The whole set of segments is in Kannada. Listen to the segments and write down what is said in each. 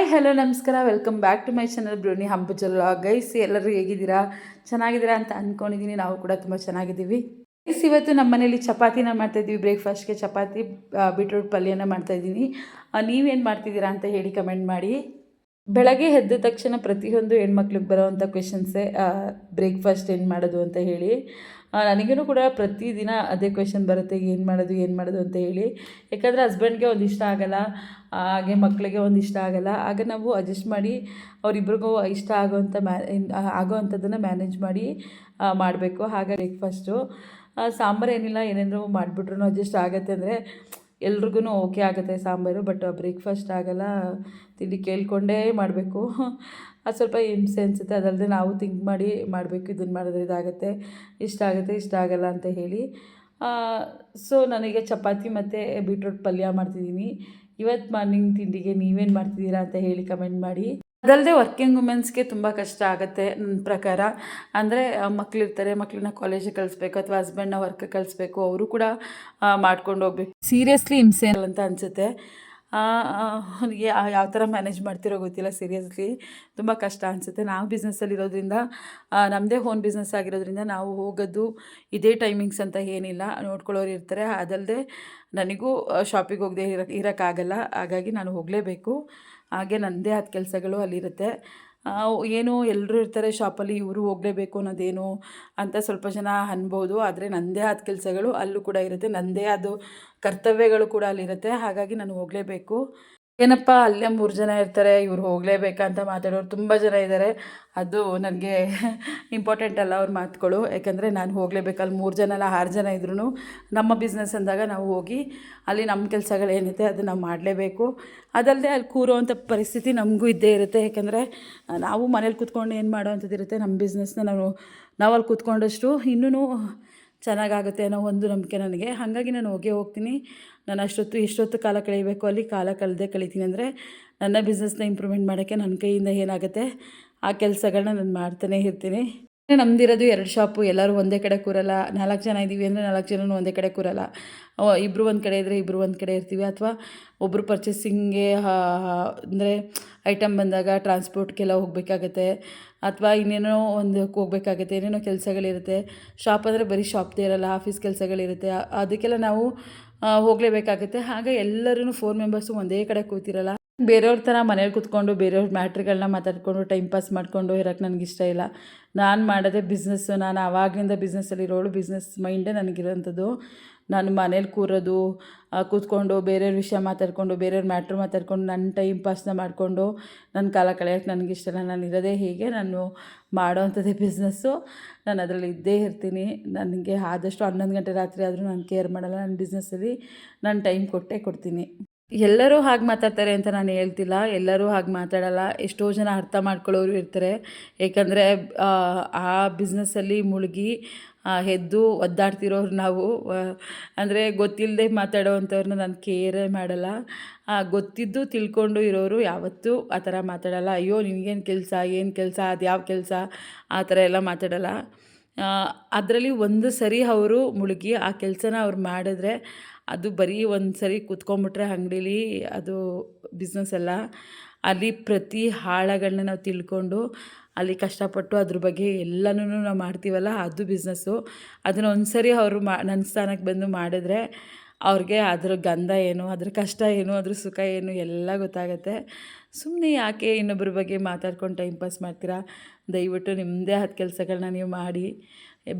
ಹಾಯ್ ಹಲೋ ನಮಸ್ಕಾರ, welcome back to my channel ಬ್ರೂನಿ ಹಂಪುಚಲ್ ಗೈಸ್. ಎಲ್ಲರೂ ಹೇಗಿದ್ದೀರಾ? ಚೆನ್ನಾಗಿದ್ದೀರಾ ಅಂತ ಅಂದ್ಕೊಂಡಿದ್ದೀನಿ. ನಾವು ಕೂಡ ತುಂಬ ಚೆನ್ನಾಗಿದ್ದೀವಿ ಗೈಸ್. ಇವತ್ತು ನಮ್ಮ ಮನೇಲಿ ಚಪಾತಿನ ಮಾಡ್ತಾಯಿದ್ದೀವಿ. ಬ್ರೇಕ್ಫಾಸ್ಟ್ಗೆ ಚಪಾತಿ ಬೀಟ್ರೂಟ್ ಪಲ್ಯನ ಮಾಡ್ತಾಯಿದ್ದೀನಿ. ನೀವೇನು ಮಾಡ್ತಿದ್ದೀರಾ ಅಂತ ಹೇಳಿ ಕಮೆಂಟ್ ಮಾಡಿ. ಬೆಳಗ್ಗೆ ಎದ್ದ ತಕ್ಷಣ ಪ್ರತಿಯೊಂದು ಹೆಣ್ಮಕ್ಳಿಗೆ ಬರೋವಂಥ ಕ್ವೆಶನ್ಸೇ ಬ್ರೇಕ್ಫಾಸ್ಟ್ ಏನು ಮಾಡೋದು ಅಂತ ಹೇಳಿ. ನನಗೂ ಕೂಡ ಪ್ರತಿದಿನ ಅದೇ ಕ್ವೆಶನ್ ಬರುತ್ತೆ, ಏನು ಮಾಡೋದು ಅಂತ ಹೇಳಿ. ಯಾಕಂದರೆ ಹಸ್ಬೆಂಡ್ಗೆ ಒಂದು ಇಷ್ಟ ಆಗೋಲ್ಲ, ಹಾಗೆ ಮಕ್ಕಳಿಗೆ ಒಂದು ಇಷ್ಟ ಆಗೋಲ್ಲ. ಆಗ ನಾವು ಅಡ್ಜಸ್ಟ್ ಮಾಡಿ ಅವರಿಬ್ರಿಗೂ ಇಷ್ಟ ಆಗೋವಂಥದ್ದನ್ನು ಮ್ಯಾನೇಜ್ ಮಾಡಿ ಮಾಡಬೇಕು. ಹಾಗೆ ಬ್ರೇಕ್ಫಾಸ್ಟು ಸಾಂಬಾರು ಏನಿಲ್ಲ, ಏನೇನೋ ಮಾಡಿಬಿಟ್ರು ಅಡ್ಜಸ್ಟ್ ಆಗುತ್ತೆ. ಅಂದರೆ ಎಲ್ರಿಗೂ ಓಕೆ ಆಗುತ್ತೆ ಸಾಂಬಾರು, ಬಟ್ ಬ್ರೇಕ್ಫಾಸ್ಟ್ ಆಗೋಲ್ಲ. ತಿಂಡಿ ಕೇಳಿಕೊಂಡೇ ಮಾಡಬೇಕು. ಅದು ಸ್ವಲ್ಪ ಹಿಂಸೆ ಅನಿಸುತ್ತೆ. ಅದಲ್ಲದೆ ನಾವು ಥಿಂಕ್ ಮಾಡಿ ಮಾಡಬೇಕು, ಇದನ್ನು ಮಾಡಿದ್ರೆ ಇದಾಗುತ್ತೆ, ಇಷ್ಟ ಆಗಲ್ಲ ಅಂತ ಹೇಳಿ. ಸೊ ನನಗೆ ಚಪಾತಿ ಮತ್ತು ಬೀಟ್ರೂಟ್ ಪಲ್ಯ ಮಾಡ್ತಿದ್ದೀನಿ. ಇವತ್ತು ಮಾರ್ನಿಂಗ್ ತಿಂಡಿಗೆ ನೀವೇನು ಮಾಡ್ತಿದ್ದೀರಾ ಅಂತ ಹೇಳಿ ಕಮೆಂಟ್ ಮಾಡಿ. ಅದಲ್ಲದೆ ವರ್ಕಿಂಗ್ ವುಮೆನ್ಸ್ಗೆ ತುಂಬ ಕಷ್ಟ ಆಗುತ್ತೆ ನನ್ನ ಪ್ರಕಾರ. ಅಂದರೆ ಮಕ್ಕಳಿರ್ತಾರೆ, ಮಕ್ಕಳನ್ನ ಕಾಲೇಜಿಗೆ ಕಳಿಸ್ಬೇಕು ಅಥವಾ ಹಸ್ಬೆಂಡ್ನ ವರ್ಕ್ ಕಳಿಸ್ಬೇಕು, ಅವರು ಕೂಡ ಮಾಡ್ಕೊಂಡು ಹೋಗ್ಬೇಕು. ಸೀರಿಯಸ್ಲಿ ಹಿಂಸೆ ಅಂತ ಅನಿಸುತ್ತೆ. ಯಾವ ಥರ ಮ್ಯಾನೇಜ್ ಮಾಡ್ತಿರೋ ಗೊತ್ತಿಲ್ಲ. ಸೀರಿಯಸ್ಲಿ ತುಂಬ ಕಷ್ಟ ಅನಿಸುತ್ತೆ. ನಾವು ಬಿಸ್ನೆಸ್ಸಲ್ಲಿರೋದ್ರಿಂದ, ನಮ್ಮದೇ ಓನ್ ಬಿಸ್ನೆಸ್ ಆಗಿರೋದ್ರಿಂದ ನಾವು ಹೋಗೋದು ಇದೇ ಟೈಮಿಂಗ್ಸ್ ಅಂತ ಏನಿಲ್ಲ, ನೋಡ್ಕೊಳ್ಳೋರು ಇರ್ತಾರೆ. ಅದಲ್ಲದೆ ನನಗೂ ಶಾಪಿಗೆ ಹೋಗದೆ ಇರೋಕ್ಕಾಗಲ್ಲ, ಹಾಗಾಗಿ ನಾನು ಹೋಗಲೇಬೇಕು. ಹಾಗೆ ನನ್ನದೇ ಆದ ಕೆಲಸಗಳು ಅಲ್ಲಿರುತ್ತೆ. ಏನು ಎಲ್ಲರೂ ಇರ್ತಾರೆ ಶಾಪಲ್ಲಿ, ಇವರು ಹೋಗಲೇಬೇಕು ಅನ್ನೋದೇನು ಅಂತ ಸ್ವಲ್ಪ ಜನ ಅನ್ಬೋದು. ಆದರೆ ನನ್ನದೇ ಆದ ಕೆಲಸಗಳು ಅಲ್ಲೂ ಕೂಡ ಇರುತ್ತೆ, ನನ್ನದೇ ಅದು ಕರ್ತವ್ಯಗಳು ಕೂಡ ಅಲ್ಲಿರುತ್ತೆ. ಹಾಗಾಗಿ ನಾನು ಹೋಗಲೇಬೇಕು. ಏನಪ್ಪ ಅಲ್ಲೇ 3 ಜನ ಇರ್ತಾರೆ, ಇವ್ರು ಹೋಗಲೇಬೇಕಂತ ಮಾತಾಡೋರು ತುಂಬ ಜನ ಇದ್ದಾರೆ. ಅದು ನನಗೆ ಇಂಪಾರ್ಟೆಂಟ್ ಅಲ್ಲ ಅವ್ರ ಮಾತುಗಳು. ಯಾಕಂದರೆ ನಾನು ಹೋಗಲೇಬೇಕು. ಅಲ್ಲಿ 3 ಜನ ಅಲ್ಲ 6 ಜನ ಇದ್ರೂ ನಮ್ಮ ಬಿಸ್ನೆಸ್ ಅಂದಾಗ ನಾವು ಹೋಗಿ ಅಲ್ಲಿ ನಮ್ಮ ಕೆಲಸಗಳೇನಿದೆ ಅದು ನಾವು ಮಾಡಲೇಬೇಕು. ಅದಲ್ಲದೆ ಅಲ್ಲಿ ಕೂರೋವಂಥ ಪರಿಸ್ಥಿತಿ ನಮಗೂ ಇದ್ದೇ ಇರುತ್ತೆ. ಯಾಕಂದರೆ ನಾವು ಮನೇಲಿ ಕೂತ್ಕೊಂಡು ಏನು ಮಾಡೋವಂಥದ್ದು ಇರುತ್ತೆ. ನಮ್ಮ ಬಿಸ್ನೆಸ್ನ ನಾವು ಅಲ್ಲಿ ಕೂತ್ಕೊಂಡಷ್ಟು ಇನ್ನೂ ಚೆನ್ನಾಗಾಗುತ್ತೆ ಅನ್ನೋ ಒಂದು ನಂಬಿಕೆ ನನಗೆ. ಹಾಗಾಗಿ ನಾನು ಹೋಗ್ತೀನಿ. ನಾನು ಎಷ್ಟೊತ್ತು ಕಾಲ ಕಳೀಬೇಕು ಅಲ್ಲಿ ಕಾಲ ಕಳಿತೀನಿ. ಅಂದರೆ ನನ್ನ ಬಿಸ್ನೆಸ್ನ ಇಂಪ್ರೂವ್ಮೆಂಟ್ ಮಾಡೋಕ್ಕೆ ನನ್ನ ಕೈಯಿಂದ ಏನಾಗುತ್ತೆ ಆ ಕೆಲಸಗಳನ್ನ ನಾನು ಮಾಡ್ತಾನೇ ಇರ್ತೀನಿ. ನಮ್ಮದಿರೋದು 2 ಶಾಪು, ಎಲ್ಲರೂ ಒಂದೇ ಕಡೆ ಕೂರಲ್ಲ. 4 ಜನ ಇದ್ದೀವಿ ಅಂದರೆ 4 ಜನನೂ ಒಂದೇ ಕಡೆ ಕೂರಲ್ಲ. ಇಬ್ಬರು ಒಂದು ಕಡೆ ಇದ್ದರೆ ಇಬ್ಬರು ಒಂದು ಕಡೆ ಇರ್ತೀವಿ. ಅಥವಾ ಒಬ್ಬರು ಪರ್ಚೇಸಿಂಗ್ಗೆ ಅಂದರೆ ಐಟಮ್ ಬಂದಾಗ ಟ್ರಾನ್ಸ್ಪೋರ್ಟ್ಗೆಲ್ಲ ಹೋಗಬೇಕಾಗತ್ತೆ, ಅಥವಾ ಇನ್ನೇನೋ ಒಂದಕ್ಕೆ ಹೋಗಬೇಕಾಗತ್ತೆ, ಏನೇನೋ ಕೆಲಸಗಳಿರುತ್ತೆ. ಶಾಪ್ ಅಂದರೆ ಬರೀ ಶಾಪ್ದೇ ಇರಲ್ಲ, ಆಫೀಸ್ ಕೆಲಸಗಳಿರುತ್ತೆ. ಅದಕ್ಕೆಲ್ಲ ನಾವು ಹೋಗಲೇಬೇಕಾಗುತ್ತೆ. ಹಾಗೆ ಎಲ್ಲರೂ 4 ಮೆಂಬರ್ಸು ಒಂದೇ ಕಡೆ ಕೂತಿರಲ್ಲ. ಬೇರೆಯವ್ರ ಥರ ಮನೇಲಿ ಕೂತ್ಕೊಂಡು ಬೇರೆಯವ್ರ ಮ್ಯಾಟ್ರ್ಗಳನ್ನ ಮಾತಾಡಿಕೊಂಡು ಟೈಮ್ ಪಾಸ್ ಮಾಡಿಕೊಂಡು ಇರೋಕ್ಕೆ ನನಗಿಷ್ಟ ಇಲ್ಲ. ನಾನು ಮಾಡೋದೇ ಬಿಸ್ನೆಸ್ಸು. ನಾನು ಆವಾಗಲಿಂದ ಬಿಸ್ನೆಸ್ಸಲ್ಲಿರೋಳು, ಬಿಸ್ನೆಸ್ ಮೈಂಡೇ ನನಗಿರೋಂಥದ್ದು. ನಾನು ಮನೇಲಿ ಕೂತ್ಕೊಂಡು ಬೇರೆಯವ್ರ ವಿಷಯ ಮಾತಾಡಿಕೊಂಡು ಬೇರೆಯವ್ರ ಮ್ಯಾಟ್ರ್ ಮಾತಾಡಿಕೊಂಡು ನನ್ನ ಟೈಮ್ ಪಾಸ್ನ ಮಾಡಿಕೊಂಡು ನನ್ನ ಕಾಲ ಕಳೆಯೋಕ್ಕೆ ನನಗಿಷ್ಟ ಇಲ್ಲ. ನಾನು ಇರೋದೇ ಹೀಗೆ, ನಾನು ಮಾಡೋವಂಥದ್ದೇ ಬಿಸ್ನೆಸ್ಸು. ನಾನು ಅದರಲ್ಲಿ ಇದ್ದೇ ಇರ್ತೀನಿ. ನನಗೆ ಆದಷ್ಟು 11 ಗಂಟೆ ರಾತ್ರಿ ಆದರೂ ನಾನು ಕೇರ್ ಮಾಡಲ್ಲ. ನನ್ನ ಬಿಸ್ನೆಸ್ಸಲ್ಲಿ ನಾನು ಟೈಮ್ ಕೊಡ್ತೀನಿ. ಎಲ್ಲರೂ ಹಾಗೆ ಮಾತಾಡ್ತಾರೆ ಅಂತ ನಾನು ಹೇಳ್ತಿಲ್ಲ, ಎಲ್ಲರೂ ಹಾಗೆ ಮಾತಾಡಲ್ಲ. ಎಷ್ಟೋ ಜನ ಅರ್ಥ ಮಾಡ್ಕೊಳ್ಳೋರು ಇರ್ತಾರೆ. ಏಕೆಂದರೆ ಆ ಬಿಸ್ನೆಸ್ಸಲ್ಲಿ ಮುಳುಗಿ ಎದ್ದು ಒದ್ದಾಡ್ತಿರೋರು ನಾವು. ಅಂದರೆ ಗೊತ್ತಿಲ್ಲದೆ ಮಾತಾಡೋವಂಥವ್ರನ್ನ ನಾನು ಕೇರೇ ಮಾಡಲ್ಲ. ಗೊತ್ತಿದ್ದು ತಿಳ್ಕೊಂಡು ಇರೋರು ಯಾವತ್ತೂ ಆ ಥರ ಮಾತಾಡಲ್ಲ. ಅಯ್ಯೋ ನಿನಗೇನು ಕೆಲಸ, ಏನು ಕೆಲಸ, ಅದು ಯಾವ ಕೆಲಸ, ಆ ಥರ ಎಲ್ಲ ಮಾತಾಡಲ್ಲ. ಅದರಲ್ಲಿ ಒಂದು ಸರಿ ಅವರು ಮುಳುಗಿ ಆ ಕೆಲಸನ ಅವ್ರು ಮಾಡಿದ್ರೆ, ಅದು ಬರೀ ಒಂದು ಸರಿ ಕೂತ್ಕೊಂಡ್ಬಿಟ್ರೆ ಅಂಗಡೀಲಿ ಅದು ಬಿಸ್ನೆಸ್ ಅಲ್ಲ. ಅಲ್ಲಿ ಪ್ರತಿ ಆಳಗಳನ್ನ ನಾವು ತಿಳ್ಕೊಂಡು ಅಲ್ಲಿ ಕಷ್ಟಪಟ್ಟು ಅದ್ರ ಬಗ್ಗೆ ಎಲ್ಲನೂ ನಾವು ಮಾಡ್ತೀವಲ್ಲ, ಅದು ಬಿಸ್ನೆಸ್ಸು. ಅದನ್ನು ಒಂದು ಸರಿ ಅವರು ನನ್ನ ಸ್ಥಾನಕ್ಕೆ ಬಂದು ಮಾಡಿದ್ರೆ ಅವ್ರಿಗೆ ಅದ್ರ ಗಂಧ ಏನು, ಅದ್ರ ಕಷ್ಟ ಏನು, ಅದ್ರ ಸುಖ ಏನು ಎಲ್ಲ ಗೊತ್ತಾಗುತ್ತೆ. ಸುಮ್ಮನೆ ಯಾಕೆ ಇನ್ನೊಬ್ಬರ ಬಗ್ಗೆ ಮಾತಾಡ್ಕೊಂಡು ಟೈಮ್ ಪಾಸ್ ಮಾಡ್ತೀರಾ? ದಯವಿಟ್ಟು ನಿಮ್ಮದೇ ಆದ ಕೆಲಸಗಳನ್ನ ನೀವು ಮಾಡಿ,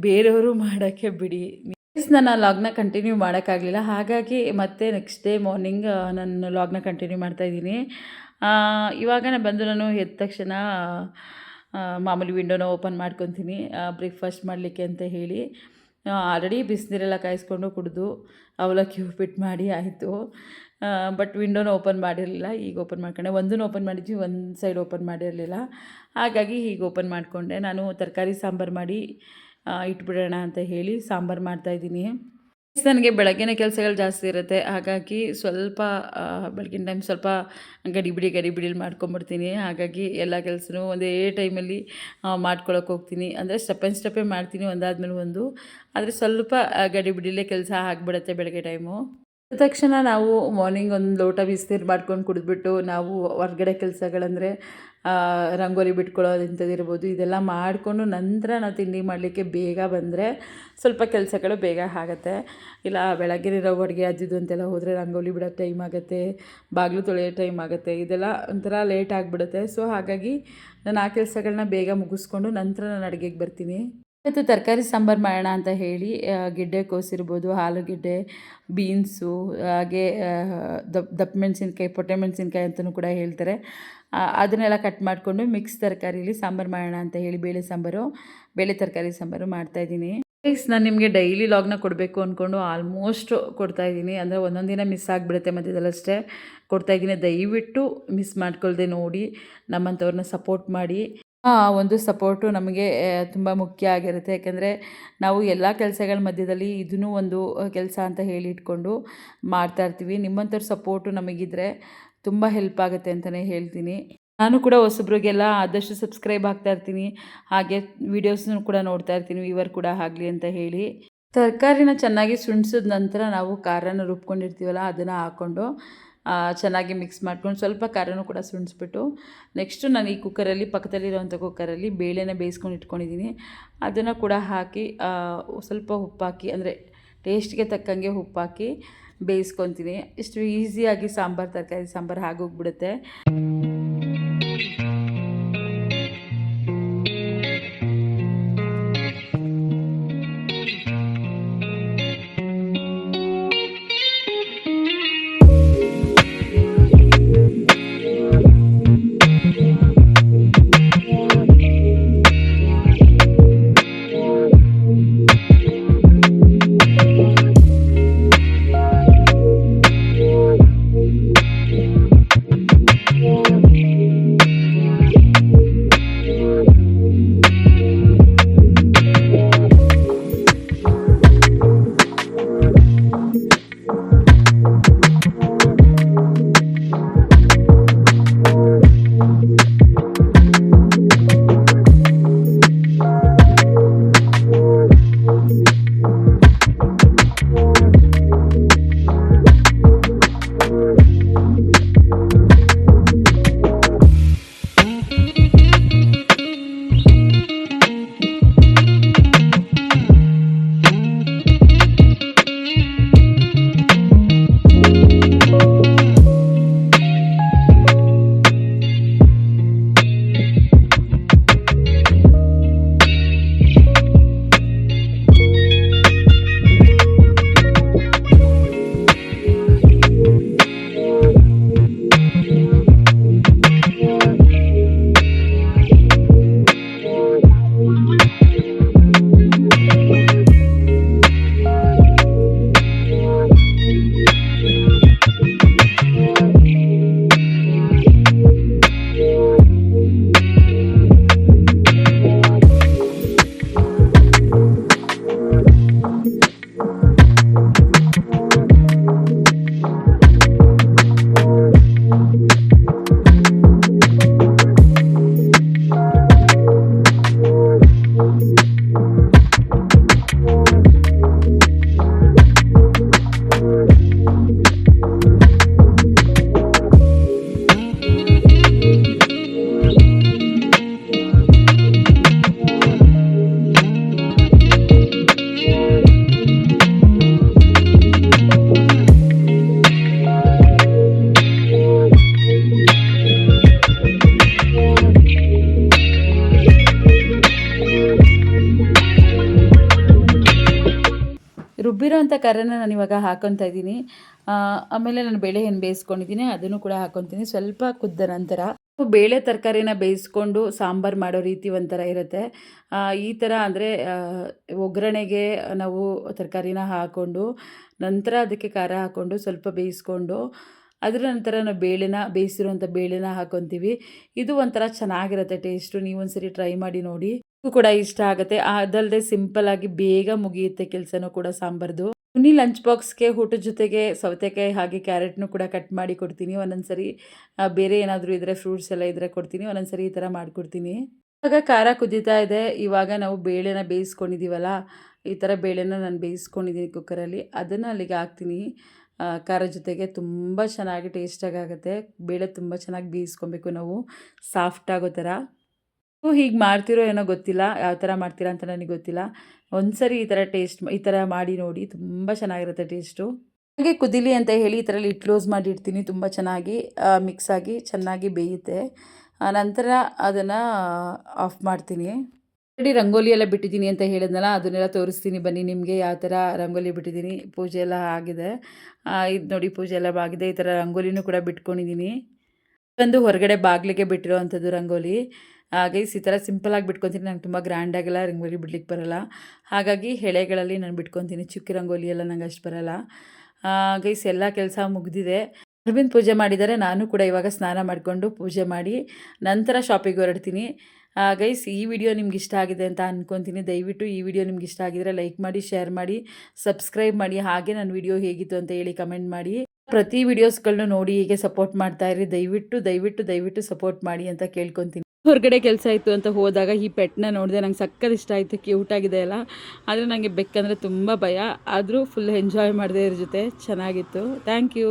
ಬೇರೆಯವರು ಮಾಡೋಕ್ಕೆ ಬಿಡಿ. ನಾನು ಆ ಲಾಗ್ನ ಕಂಟಿನ್ಯೂ ಮಾಡೋಕ್ಕಾಗಲಿಲ್ಲ. ಹಾಗಾಗಿ ಮತ್ತೆ ನೆಕ್ಸ್ಟ್ ಡೇ ಮಾರ್ನಿಂಗ್ ನಾನು ಲಾಗ್ನ ಕಂಟಿನ್ಯೂ ಮಾಡ್ತಾಯಿದ್ದೀನಿ. ಇವಾಗ ನಾನು ಎದ್ದ ತಕ್ಷಣ ಮಾಮೂಲಿ ವಿಂಡೋನ ಓಪನ್ ಮಾಡ್ಕೊತೀನಿ ಬ್ರೇಕ್ಫಾಸ್ಟ್ ಮಾಡಲಿಕ್ಕೆ ಅಂತ ಹೇಳಿ. ಆಲ್ರೆಡಿ ಬಿಸಿನೀರೆಲ್ಲ ಕಾಯಿಸ್ಕೊಂಡು ಕುಡಿದು ಅವಲಕ್ಕಿ ಉಪ್ಪಿಟ್ಟು ಮಾಡಿ ಆಯಿತು. ಬಟ್ ವಿಂಡೋನ ಓಪನ್ ಮಾಡಿರಲಿಲ್ಲ, ಈಗ ಓಪನ್ ಮಾಡ್ಕೊಂಡೆ. ಒಂದನ್ನು ಓಪನ್ ಮಾಡಿದ್ವಿ, ಒಂದು ಸೈಡ್ ಓಪನ್ ಮಾಡಿರಲಿಲ್ಲ. ಹಾಗಾಗಿ ಹೀಗೆ ಓಪನ್ ಮಾಡಿಕೊಂಡೆ. ನಾನು ತರಕಾರಿ ಸಾಂಬಾರು ಮಾಡಿ ಇಟ್ಬಿಡೋಣ ಅಂತ ಹೇಳಿ ಸಾಂಬಾರು ಮಾಡ್ತಾಯಿದ್ದೀನಿ. ನನಗೆ ಬೆಳಗ್ಗೆನೇ ಕೆಲಸಗಳು ಜಾಸ್ತಿ ಇರುತ್ತೆ. ಹಾಗಾಗಿ ಸ್ವಲ್ಪ ಬೆಳಗಿನ ಟೈಮ್ ಸ್ವಲ್ಪ ಗಡಿಬಿಡಿಲಿ ಮಾಡ್ಕೊಂಬಿಡ್ತೀನಿ. ಹಾಗಾಗಿ ಎಲ್ಲ ಕೆಲಸನೂ ಒಂದೇ ಟೈಮಲ್ಲಿ ಮಾಡ್ಕೊಳಕ್ಕೆ ಹೋಗ್ತೀನಿ. ಅಂದರೆ ಸ್ಟೆಪ್ಪೇ ಮಾಡ್ತೀನಿ, ಒಂದಾದ್ಮೇಲೆ ಒಂದು. ಆದರೆ ಸ್ವಲ್ಪ ಗಡಿಬಿಡಿಲೇ ಕೆಲಸ ಆಗಿಬಿಡುತ್ತೆ ಬೆಳಗ್ಗೆ ಟೈಮು. ತಕ್ಷಣ ನಾವು ಮಾರ್ನಿಂಗ್ ಒಂದು ಲೋಟ ಬಿಸಿನೀರು ಮಾಡ್ಕೊಂಡು ಕುಡಿದ್ಬಿಟ್ಟು ನಾವು ಹೊರ್ಗಡೆ ಕೆಲಸಗಳಂದರೆ ರಂಗೋಲಿ ಬಿಟ್ಕೊಳ್ಳೋದು ಇಂಥದ್ದಿರ್ಬೋದು, ಇದೆಲ್ಲ ಮಾಡಿಕೊಂಡು ನಂತರ ನಾವು ತಿಂಡಿ ಮಾಡಲಿಕ್ಕೆ ಬೇಗ ಬಂದರೆ ಸ್ವಲ್ಪ ಕೆಲಸಗಳು ಬೇಗ ಆಗುತ್ತೆ. ಇಲ್ಲ ಬೆಳಗ್ಗೆನಿರೋ ಅಡುಗೆ ಅದಿದ್ದು ಅಂತೆಲ್ಲ ಹೋದರೆ ರಂಗೋಲಿ ಬಿಡೋ ಟೈಮ್ ಆಗುತ್ತೆ, ಬಾಗಿಲು ತೊಳೆಯೋ ಟೈಮ್ ಆಗುತ್ತೆ, ಇದೆಲ್ಲ ಒಂಥರ ಲೇಟ್ ಆಗಿಬಿಡುತ್ತೆ. ಸೊ ಹಾಗಾಗಿ ನಾನು ಆ ಕೆಲಸಗಳನ್ನ ಬೇಗ ಮುಗಿಸ್ಕೊಂಡು ನಂತರ ನಾನು ಅಡುಗೆಗೆ ಬರ್ತೀನಿ. ಇವತ್ತು ತರಕಾರಿ ಸಾಂಬಾರು ಮಾಡೋಣ ಅಂತ ಹೇಳಿ ಗೆಡ್ಡೆಕೋಸಿರ್ಬೋದು, ಆಲೂಗೆಡ್ಡೆ, ಬೀನ್ಸು, ಹಾಗೆ ದಪ್ಪ ಮೆಣಸಿನ್ಕಾಯಿ, ಪೊಟ್ಟೆ ಮೆಣಸಿನ್ಕಾಯಿ ಅಂತಲೂ ಕೂಡ ಹೇಳ್ತಾರೆ, ಅದನ್ನೆಲ್ಲ ಕಟ್ ಮಾಡಿಕೊಂಡು ಮಿಕ್ಸ್ ತರಕಾರಿಲಿ ಸಾಂಬಾರು ಮಾಡೋಣ ಅಂತ ಹೇಳಿ ಬೇಳೆ ತರಕಾರಿ ಸಾಂಬಾರು ಮಾಡ್ತಾಯಿದ್ದೀನಿ. ನಾನು ನಿಮಗೆ ಡೈಲಿ ಲಾಗ್ನ ಕೊಡಬೇಕು ಅಂದ್ಕೊಂಡು ಆಲ್ಮೋಸ್ಟ್ ಕೊಡ್ತಾಯಿದ್ದೀನಿ. ಅಂದರೆ ಒಂದೊಂದು ದಿನ ಮಿಸ್ ಆಗಿಬಿಡುತ್ತೆ, ಮಧ್ಯದಲ್ಲಷ್ಟೇ ಕೊಡ್ತಾಯಿದ್ದೀನಿ. ದಯವಿಟ್ಟು ಮಿಸ್ ಮಾಡ್ಕೊಳ್ದೆ ನೋಡಿ, ನಮ್ಮಂಥವ್ರನ್ನ ಸಪೋರ್ಟ್ ಮಾಡಿ. ಒಂದು ಸಪೋರ್ಟು ನಮಗೆ ತುಂಬ ಮುಖ್ಯ ಆಗಿರುತ್ತೆ. ಯಾಕೆಂದರೆ ನಾವು ಎಲ್ಲ ಕೆಲಸಗಳ ಮಧ್ಯದಲ್ಲಿ ಇದನ್ನೂ ಒಂದು ಕೆಲಸ ಅಂತ ಹೇಳಿ ಇಟ್ಕೊಂಡು ಮಾಡ್ತಾಯಿರ್ತೀವಿ. ನಿಮ್ಮಂಥವ್ರ ಸಪೋರ್ಟು ನಮಗಿದ್ರೆ ತುಂಬ ಹೆಲ್ಪ್ ಆಗುತ್ತೆ ಅಂತಲೇ ಹೇಳ್ತೀನಿ. ನಾನು ಕೂಡ ಹೊಸಬ್ರಿಗೆಲ್ಲ ಆದಷ್ಟು ಸಬ್ಸ್ಕ್ರೈಬ್ ಆಗ್ತಾಯಿರ್ತೀನಿ, ಹಾಗೆ ವೀಡಿಯೋಸ್ನೂ ಕೂಡ ನೋಡ್ತಾ ಇರ್ತೀನಿ, ವ್ಯೂವರ್ ಕೂಡ ಆಗಲಿ ಅಂತ ಹೇಳಿ. ತರಕಾರಿನ ಚೆನ್ನಾಗಿ ಸುಣ್ಸಿದ ನಂತರ ನಾವು ಖಾರನ ರುಬ್ಕೊಂಡಿರ್ತೀವಲ್ಲ ಅದನ್ನು ಹಾಕ್ಕೊಂಡು ಚೆನ್ನಾಗಿ ಮಿಕ್ಸ್ ಮಾಡ್ಕೊಂಡು ಸ್ವಲ್ಪ ಖಾರನೂ ಕೂಡ ಸುಣ್ಸ್ಬಿಟ್ಟು, ನೆಕ್ಸ್ಟು ನಾನು ಈ ಕುಕ್ಕರಲ್ಲಿ, ಪಕ್ಕದಲ್ಲಿರೋವಂಥ ಕುಕ್ಕರಲ್ಲಿ ಬೇಳೆನ ಬೇಯಿಸ್ಕೊಂಡು ಇಟ್ಕೊಂಡಿದ್ದೀನಿ. ಅದನ್ನು ಕೂಡ ಹಾಕಿ ಸ್ವಲ್ಪ ಉಪ್ಪಾಕಿ, ಅಂದರೆ ಟೇಸ್ಟ್ಗೆ ತಕ್ಕಂಗೆ ಉಪ್ಪಾಕಿ ಬೇಯಿಸ್ಕೊತೀನಿ. ಇಷ್ಟು ಈಸಿಯಾಗಿ ತರಕಾರಿ ಸಾಂಬಾರು ಆಗೋಗ್ಬಿಡುತ್ತೆ. ರುಬ್ಬಿರೋಂಥ ಖಾರನ ನಾನು ಇವಾಗ ಹಾಕ್ಕೊತಾ ಇದ್ದೀನಿ. ಆಮೇಲೆ ನಾನು ಬೇಳೆ ಏನು ಬೇಯಿಸ್ಕೊಂಡಿದ್ದೀನಿ ಅದನ್ನು ಕೂಡ ಹಾಕ್ಕೊತೀನಿ. ಸ್ವಲ್ಪ ಕುದ್ದ ನಂತರ ಬೇಳೆ ತರಕಾರಿನ ಬೇಯಿಸ್ಕೊಂಡು ಸಾಂಬಾರು ಮಾಡೋ ರೀತಿ ಒಂಥರ ಇರುತ್ತೆ. ಈ ಥರ ಅಂದರೆ ಒಗ್ಗರಣೆಗೆ ನಾವು ತರಕಾರಿನ ಹಾಕ್ಕೊಂಡು ನಂತರ ಅದಕ್ಕೆ ಖಾರ ಹಾಕ್ಕೊಂಡು ಸ್ವಲ್ಪ ಬೇಯಿಸ್ಕೊಂಡು ಅದರ ನಂತರ ನಾವು ಬೇಯಿಸಿರುವಂಥ ಬೇಳೆನ ಹಾಕ್ಕೊತೀವಿ. ಇದು ಒಂಥರ ಚೆನ್ನಾಗಿರುತ್ತೆ ಟೇಸ್ಟು. ನೀವೊಂದ್ಸರಿ ಟ್ರೈ ಮಾಡಿ ನೋಡಿ, ಕೂಡ ಇಷ್ಟ ಆಗುತ್ತೆ. ಅದಲ್ಲದೆ ಸಿಂಪಲ್ಲಾಗಿ ಬೇಗ ಮುಗಿಯುತ್ತೆ ಕೆಲಸನೂ ಕೂಡ ಸಾಂಬಾರ್ದು. ಲಂಚ್ ಬಾಕ್ಸ್ಗೆ ಊಟದ ಜೊತೆಗೆ ಸೌತೆಕಾಯಿ ಹಾಗೆ ಕ್ಯಾರೆಟ್ನು ಕೂಡ ಕಟ್ ಮಾಡಿ ಕೊಡ್ತೀನಿ. ಒಂದೊಂದು ಸರಿ ಬೇರೆ ಏನಾದರೂ ಇದ್ದರೆ, ಫ್ರೂಟ್ಸ್ ಎಲ್ಲ ಇದ್ದರೆ ಕೊಡ್ತೀನಿ. ಒಂದೊಂದು ಸರಿ ಈ ಥರ ಮಾಡಿಕೊಡ್ತೀನಿ. ಇವಾಗ ಖಾರ ಕುದೀತಾ ಇದೆ. ಇವಾಗ ನಾವು ಬೇಳೆನ ಬೇಯಿಸ್ಕೊಂಡಿದ್ದೀವಲ್ಲ, ಈ ಥರ ಬೇಳೆನ ನಾನು ಬೇಯಿಸ್ಕೊಂಡಿದ್ದೀನಿ ಕುಕ್ಕರಲ್ಲಿ, ಅದನ್ನು ಅಲ್ಲಿಗೆ ಹಾಕ್ತೀನಿ. ಖಾರ ಜೊತೆಗೆ ತುಂಬ ಚೆನ್ನಾಗಿ ಟೇಸ್ಟಾಗಿ ಆಗುತ್ತೆ. ಬೇಳೆ ತುಂಬ ಚೆನ್ನಾಗಿ ಬೇಯಿಸ್ಕೊಬೇಕು ನಾವು, ಸಾಫ್ಟ್ ಆಗೋ ಥರ. ನೀವು ಹೀಗೆ ಮಾಡ್ತಿರೋ ಏನೋ ಗೊತ್ತಿಲ್ಲ, ಯಾವ ಥರ ಮಾಡ್ತೀರಾ ಅಂತ ನನಗೆ ಗೊತ್ತಿಲ್ಲ. ಒಂದ್ಸರಿ ಈ ಥರ ಮಾಡಿ ನೋಡಿ, ತುಂಬ ಚೆನ್ನಾಗಿರುತ್ತೆ ಟೇಸ್ಟು. ಹಾಗೆ ಕುದೀಲಿ ಅಂತ ಹೇಳಿ ಈ ಥರ ಲಿಡ್ ಕ್ಲೋಸ್ ಮಾಡಿ ಇಡ್ತೀನಿ. ತುಂಬ ಚೆನ್ನಾಗಿ ಮಿಕ್ಸ್ ಆಗಿ ಚೆನ್ನಾಗಿ ಬೇಯುತ್ತೆ. ನಂತರ ಅದನ್ನು ಆಫ್ ಮಾಡ್ತೀನಿ. ಆಲ್ರೆಡಿ ರಂಗೋಲಿ ಎಲ್ಲ ಬಿಟ್ಟಿದ್ದೀನಿ ಅಂತ ಹೇಳಿದ್ನಲ್ಲ, ಅದನ್ನೆಲ್ಲ ತೋರಿಸ್ತೀನಿ ಬನ್ನಿ ನಿಮಗೆ. ಯಾವ ಥರ ರಂಗೋಲಿ ಬಿಟ್ಟಿದ್ದೀನಿ, ಪೂಜೆ ಎಲ್ಲ ಆಗಿದೆ. ಇದು ನೋಡಿ, ಪೂಜೆ ಎಲ್ಲ ಆಗಿದೆ. ಈ ಥರ ರಂಗೋಲಿನೂ ಕೂಡ ಬಿಟ್ಕೊಂಡಿದ್ದೀನಿ. ಒಂದು ಹೊರಗಡೆ ಬಾಗಿಲಿಗೆ ಬಿಟ್ಟಿರೋ ಅಂಥದ್ದು ರಂಗೋಲಿ. ಗೈಸ್ ಈ ಥರ ಸಿಂಪಲಾಗಿ ಬಿಟ್ಕೊತೀನಿ. ನಂಗೆ ತುಂಬ ಗ್ರ್ಯಾಂಡಾಗೆಲ್ಲ ರಂಗೋಲಿ ಬಿಡ್ಲಿಕ್ಕೆ ಬರೋಲ್ಲ. ಹಾಗಾಗಿ ಎಳೆಗಳಲ್ಲಿ ನಾನು ಬಿಟ್ಕೊತೀನಿ. ಚಿಕ್ಕ ರಂಗೋಲಿ ಎಲ್ಲ ನಂಗೆ ಅಷ್ಟು ಬರೋಲ್ಲ. ಗೈಸ್ ಎಲ್ಲ ಕೆಲಸ ಮುಗಿದಿದೆ. ಅರವಿಂದ್ ಪೂಜೆ ಮಾಡಿದ್ದಾರೆ. ನಾನು ಕೂಡ ಇವಾಗ ಸ್ನಾನ ಮಾಡಿಕೊಂಡು ಪೂಜೆ ಮಾಡಿ ನಂತರ ಶಾಪಿಗೆ ಹೊರಡ್ತೀನಿ. ಗೈಸ್ ಈ ವಿಡಿಯೋ ನಿಮ್ಗೆ ಇಷ್ಟ ಆಗಿದೆ ಅಂತ ಅಂದ್ಕೊತೀನಿ. ದಯವಿಟ್ಟು ಈ ವಿಡಿಯೋ ನಿಮ್ಗೆ ಇಷ್ಟ ಆಗಿದರೆ ಲೈಕ್ ಮಾಡಿ, ಶೇರ್ ಮಾಡಿ, ಸಬ್ಸ್ಕ್ರೈಬ್ ಮಾಡಿ. ಹಾಗೆ ನನ್ನ ವಿಡಿಯೋ ಹೇಗಿತ್ತು ಅಂತ ಹೇಳಿ ಕಮೆಂಟ್ ಮಾಡಿ. ಪ್ರತಿ ವಿಡಿಯೋಸ್ಗಳನ್ನೂ ನೋಡಿ ಹೀಗೆ ಸಪೋರ್ಟ್ ಮಾಡ್ತಾ ಇರಿ. ದಯವಿಟ್ಟು ದಯವಿಟ್ಟು ದಯವಿಟ್ಟು ಸಪೋರ್ಟ್ ಮಾಡಿ ಅಂತ ಕೇಳ್ಕೊತೀನಿ. ಹೊರಗಡೆ ಕೆಲಸ ಇತ್ತು ಅಂತ ಹೋದಾಗ ಈ ಪೆಟ್ನ ನೋಡಿದೆ. ನಂಗೆ ಸಕ್ಕತ್ ಇಷ್ಟ ಆಯಿತು, ಕ್ಯೂಟಾಗಿದೆ ಅಲ್ಲ. ಆದರೆ ನನಗೆ ಬೆಕ್ಕಂದರೆ ತುಂಬ ಭಯ. ಆದರೂ ಫುಲ್ ಎಂಜಾಯ್ ಮಾಡಿದೆ ಇದ್ರ ಜೊತೆ. ಚೆನ್ನಾಗಿತ್ತು. Thank you.